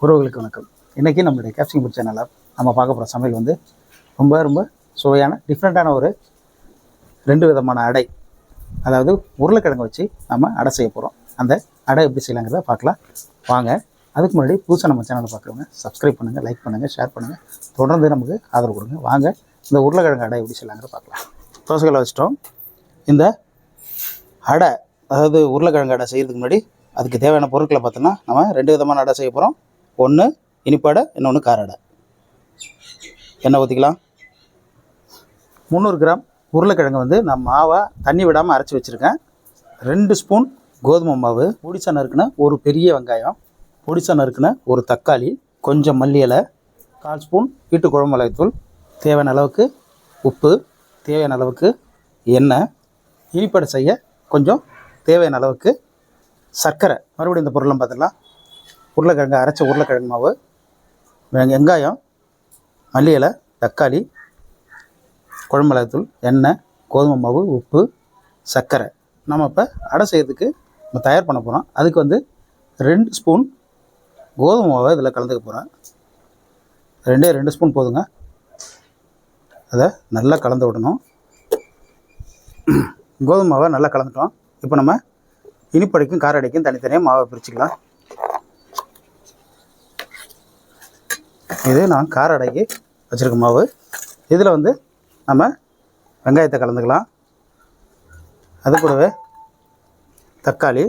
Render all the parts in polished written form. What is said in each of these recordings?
உறவுகளுக்கு வணக்கம். இன்றைக்கி நம்மளுடைய கேப்சிங் ஃபுட் சேனலில் நம்ம பார்க்க போகிற சமையல் வந்து ரொம்ப சுவையான டிஃப்ரெண்ட்டான ஒரு 2 விதமான அடை. அதாவது உருளைக்கிழங்கு வச்சு நம்ம அடை செய்ய போகிறோம். அந்த அடை எப்படி செய்யலாங்கிறத பார்க்கலாம் வாங்க. அதுக்கு முன்னாடி புதுசாக நம்ம சேனலை பார்க்குறவங்க சப்ஸ்கிரைப் பண்ணுங்கள், லைக் பண்ணுங்கள், ஷேர் பண்ணுங்கள், தொடர்ந்து நமக்கு ஆதரவு கொடுங்க. வாங்க இந்த உருளைக்கிழங்கு அடை எப்படி செய்யலாங்கிறத பார்க்கலாம். தோசைகளை வச்சிட்டோம். இந்த அடை, அதாவது உருளைக்கிழங்கு அடை செய்கிறதுக்கு முன்னாடி அதுக்கு தேவையான பொருட்களை பார்த்தோன்னா நம்ம 2 விதமான அடை செய்ய போகிறோம். ஒன்று இனிப்படை, இன்னொன்று கார அடை. எண்ணெய் ஊற்றிக்கலாம். 300 கிராம் உருளைக்கிழங்கு வந்து நான் மாவை தண்ணி விடாமல் அரைச்சி வச்சுருக்கேன். 2 ஸ்பூன் கோதுமை மாவு, பொடிசா நறுக்குன ஒரு பெரிய வெங்காயம், பொடிசா நறுக்குன ஒரு தக்காளி, கொஞ்சம் மல்லி இலை, 1/4 ஸ்பூன் வீட்டு குழம்பு மிளகாய்த்தூள், தேவையான அளவுக்கு உப்பு, தேவையான அளவுக்கு எண்ணெய், இனிப்படை செய்ய கொஞ்சம் தேவையான அளவுக்கு சர்க்கரை. மறுபடியும் இந்த பொருள்லாம் பார்த்துக்கலாம். உருளைக்கிழங்கு அரைச்ச உருளைக்கிழங்கு மாவு, வெங்காயம், மல்லி இலை, தக்காளி, குழம்பு மிளகாய்த்தூள், எண்ணெய், கோதுமை மாவு, உப்பு, சர்க்கரை. நம்ம இப்போ அடை செய்யறதுக்கு நம்ம தயார் பண்ண போகிறோம். அதுக்கு வந்து 2 ஸ்பூன் கோதுமை மாவை இதில் கலந்துக்க போகிறேன். 2 ஸ்பூன் போதுங்க. அதை நல்லா கலந்து விடணும். கோதுமை மாவை நல்லா கலந்துட்டோம். இப்போ நம்ம இனிப்படைக்கும் கார அடைக்கும் தனித்தனியாக மாவை பிரிச்சுக்கலாம். இது நான் கார அடைக்கு வச்சுருக்க மாவு. இதில் வந்து நம்ம வெங்காயத்தை கலந்துக்கலாம். அது கூடவே தக்காளி,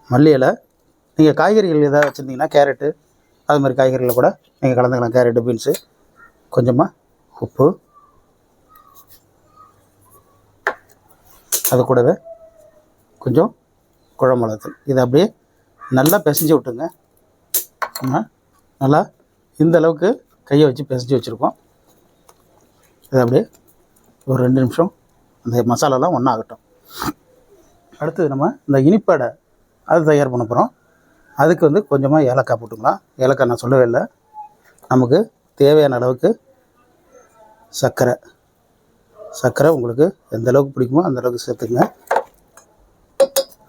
மல்லி இலை, நீங்கள் காய்கறிகள் எதாவது வச்சுருந்தீங்கன்னா கேரட்டு, அது மாதிரி காய்கறிகளை கூட நீங்கள் கலந்துக்கலாம். கேரட்டு, பீன்ஸு, கொஞ்சமாக உப்பு, அது கூடவே கொஞ்சம் குழம்பு மிளகாய்த்தூள். இதை அப்படியே நல்லா பிசைஞ்சு விட்டுங்க. நல்லா இந்த அளவுக்கு கையை வச்சு பிசைஞ்சு வச்சுருக்கோம். இதை அப்படியே ஒரு 2 நிமிஷம் அந்த மசாலாலாம் ஒன்றாகட்டும். அடுத்தது நம்ம இந்த இனிப்படை அது தயார் பண்ண போகிறோம். அதுக்கு வந்து கொஞ்சமாக ஏலக்காய் போட்டுக்கலாம். ஏலக்காய் நான் சொல்லவே இல்லை. நமக்கு தேவையான அளவுக்கு சர்க்கரை உங்களுக்கு எந்த அளவுக்கு பிடிக்குமோ அந்த அளவுக்கு சேர்த்துங்க.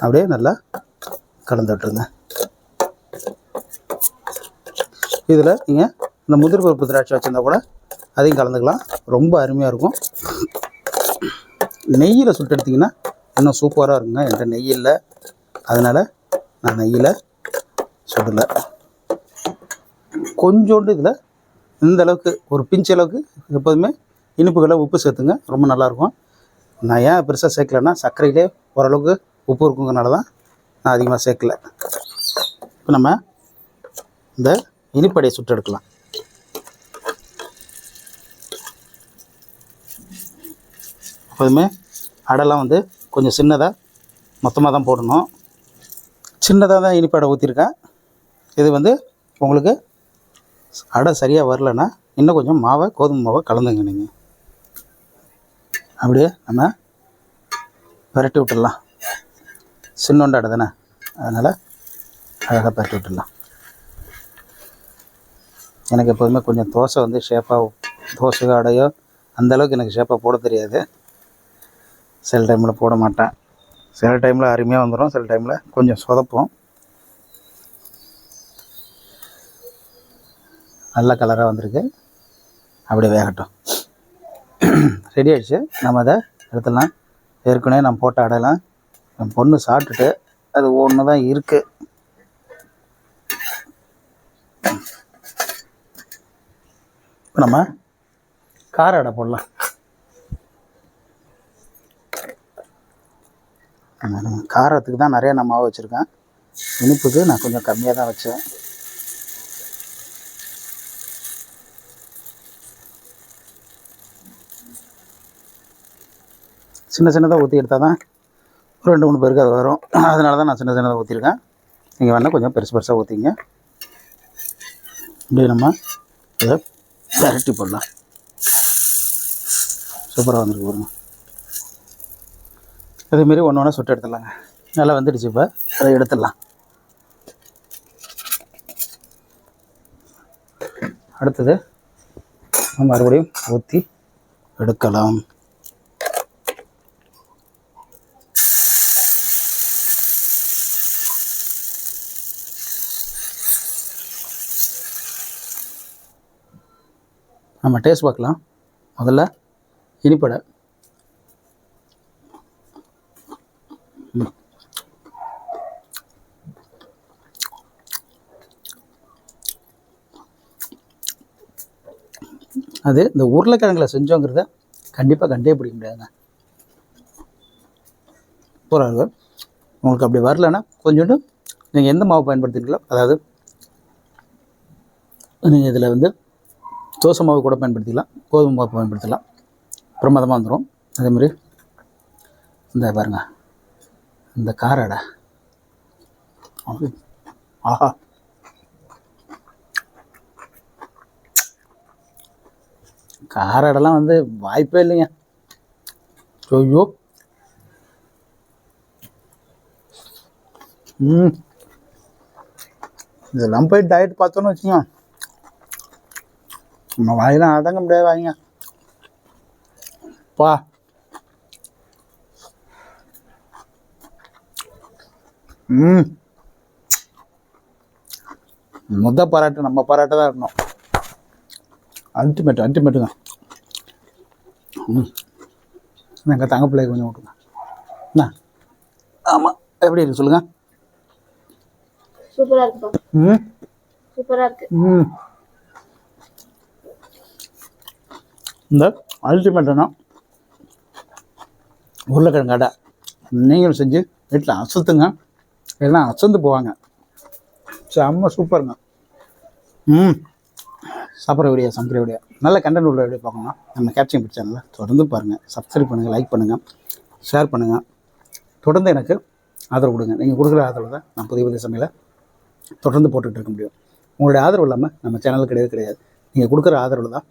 அப்படியே நல்லா கலந்து விட்டுருங்க. இதில் நீங்கள் இந்த முந்திரி பருப்பு திராட்சை வச்சுருந்தா கூட அதையும் கலந்துக்கலாம். ரொம்ப அருமையாக இருக்கும். நெய்யில் சுட்டு எடுத்திங்கன்னா இன்னும் சூப்பராக இருக்குங்க. என்கிட்ட நெய் இல்லை, அதனால் நான் நெய்யில் சுடலை. கொஞ்சோண்டு இதில் இந்த அளவுக்கு ஒரு பிஞ்ச் அளவுக்கு எப்போதுமே இனிப்புகளை உப்பு சேர்த்துங்க. ரொம்ப நல்லாயிருக்கும். நான் ஏன் பெருசாக சேர்க்கலைன்னா சர்க்கரையிலே ஓரளவுக்கு உப்பு இருக்குங்கிறனால தான் நான் அதிகமாக சேர்க்கலை. இப்போ நம்ம இந்த இனிப்படையை சுட்டு எடுக்கலாம். எப்போதுமே அடைலாம் வந்து கொஞ்சம் சின்னதாக மொத்தமாக தான் போடணும். சின்னதாக தான் இனிப்படை ஊற்றிருக்கேன். இது வந்து உங்களுக்கு அடை சரியாக வரலன்னா இன்னும் கொஞ்சம் கோதுமை மாவை கலந்துங்க. நீங்கள் அப்படியே நம்ம பரட்டி விட்டுடலாம். சின்னோண்ட அடை தானே, அதனால் அழகாக பரட்டி விட்டுடலாம். எனக்கு எப்போதுமே கொஞ்சம் தோசை வந்து தோசையோ அடையோ அந்தளவுக்கு எனக்கு ஷேப்பாக போட தெரியாது. சில டைமில் போட மாட்டேன். சில டைமில் அருமையாக வந்துடும், சில டைமில் கொஞ்சம் சொதப்போம். நல்ல கலராக வந்திருக்கு. அப்படியே வேகட்டும். ரெடி ஆகிடுச்சு. நம்ம அதை எடுத்துடலாம். ஏற்கனவே நம்ம போட்ட அடையலாம் என் பொண்ணு சாப்பிட்டுட்டு அது ஒன்று தான் இருக்குது. இப்போ நம்ம கார அடை போடலாம். காரத்துக்கு தான் நிறையா நான் மாவு வச்சுருக்கேன். இனிப்புக்கு நான் கொஞ்சம் கம்மியாக தான் வச்சேன். சின்னதாக ஊற்றி எடுத்தால் தான் ஒரு 2-3 பேருக்கு அது வரும். அதனால தான் நான் சின்னதாக ஊற்றிருக்கேன். நீங்கள் வேணால் கொஞ்சம் பெருசாக ஊற்றிங்க. இப்படி நம்ம இதை பரட்டி போடலாம். சூப்பராக வந்துருக்கு பாருங்க. அதேமாரி ஒன்று சுட்டு எடுத்துடலாங்க. நல்லா வந்துடுச்சு. இப்போ அதை எடுத்துடலாம். அடுத்தது மறுபடியும் ஊற்றி எடுக்கலாம். நம்ம டேஸ்ட் பார்க்கலாம். முதல்ல இனிப்படை. அது இந்த உருளைக்கிழங்குல செஞ்சோங்கிறத கண்டிப்பாக கண்டே பிடிக்க முடியாதுங்க. சூப்பராக உங்களுக்கு அப்படி வரலன்னா கொஞ்சோண்டு நீங்கள் எந்த மாவு பயன்படுத்திங்களோ, அதாவது நீங்கள் இதில் வந்து தோசை மாவு கூட பயன்படுத்திக்கலாம், கோதுமை மாவு பயன்படுத்தலாம், பிரமாதமாக வந்துடும். அதேமாதிரி இந்த பாருங்க, இந்த கார அடை, ஆஹா, கார அடைலாம் வந்து வாய்ப்பே இல்லைங்க. ஐயோ, இதெல்லாம் போய் டயட் பார்த்தோன்னு வச்சுங்க, நம்ம வாயெல்லாம் அடங்க முடியாது வாங்க பா. பாராட்டு நம்ம பாராட்ட தான் இருக்கணும். அல்டிமேட்டுங்க. எங்கள் தங்க பிள்ளைக்கு கொஞ்சம் விட்டுங்க என்ன. ஆமாம், எப்படி இருக்கு சொல்லுங்க. சூப்பரா இருக்கு. சூப்பரா இருக்கு. இந்த அல்டிமேட்டான உருளைக்கிழங்கு அடை நீங்களும் செஞ்சு வீட்டில் அசத்துங்க, எல்லாம் அசந்து போவாங்க. செம்ம சூப்பருங்க. சாப்பிட்ற வீடியோ, சமைக்கிற வீடியோ, நல்ல கண்டென்ட் உள்ள வீடியோ பார்க்கணும்னா நம்ம கேப்சிங் ஃபுட் சேனலை தொடர்ந்து பாருங்கள். சப்ஸ்கிரைப் பண்ணுங்கள், லைக் பண்ணுங்கள், ஷேர் பண்ணுங்கள். தொடர்ந்து எனக்கு ஆதரவு கொடுங்க. நீங்கள் கொடுக்குற ஆதரவு தான் நான் புதிய புதிய சமையலை தொடர்ந்து போட்டுக்கிட்டு இருக்க முடியும். உங்களுடைய ஆதரவு இல்லாமல் நம்ம சேனலுக்கு கிடையாது. நீங்கள் கொடுக்குற ஆதரவு தான்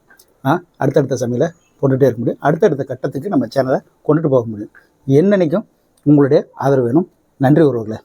நான் அடுத்தடுத்த சமையலை போட்டுகிட்டே இருக்க முடியும். அடுத்தடுத்த கட்டத்துக்கு நம்ம சேனலை கொண்டுட்டு போக முடியும். என்னன்னைக்கும் உங்களுடைய ஆதரவு வேணும். நன்றி உறவுகளே.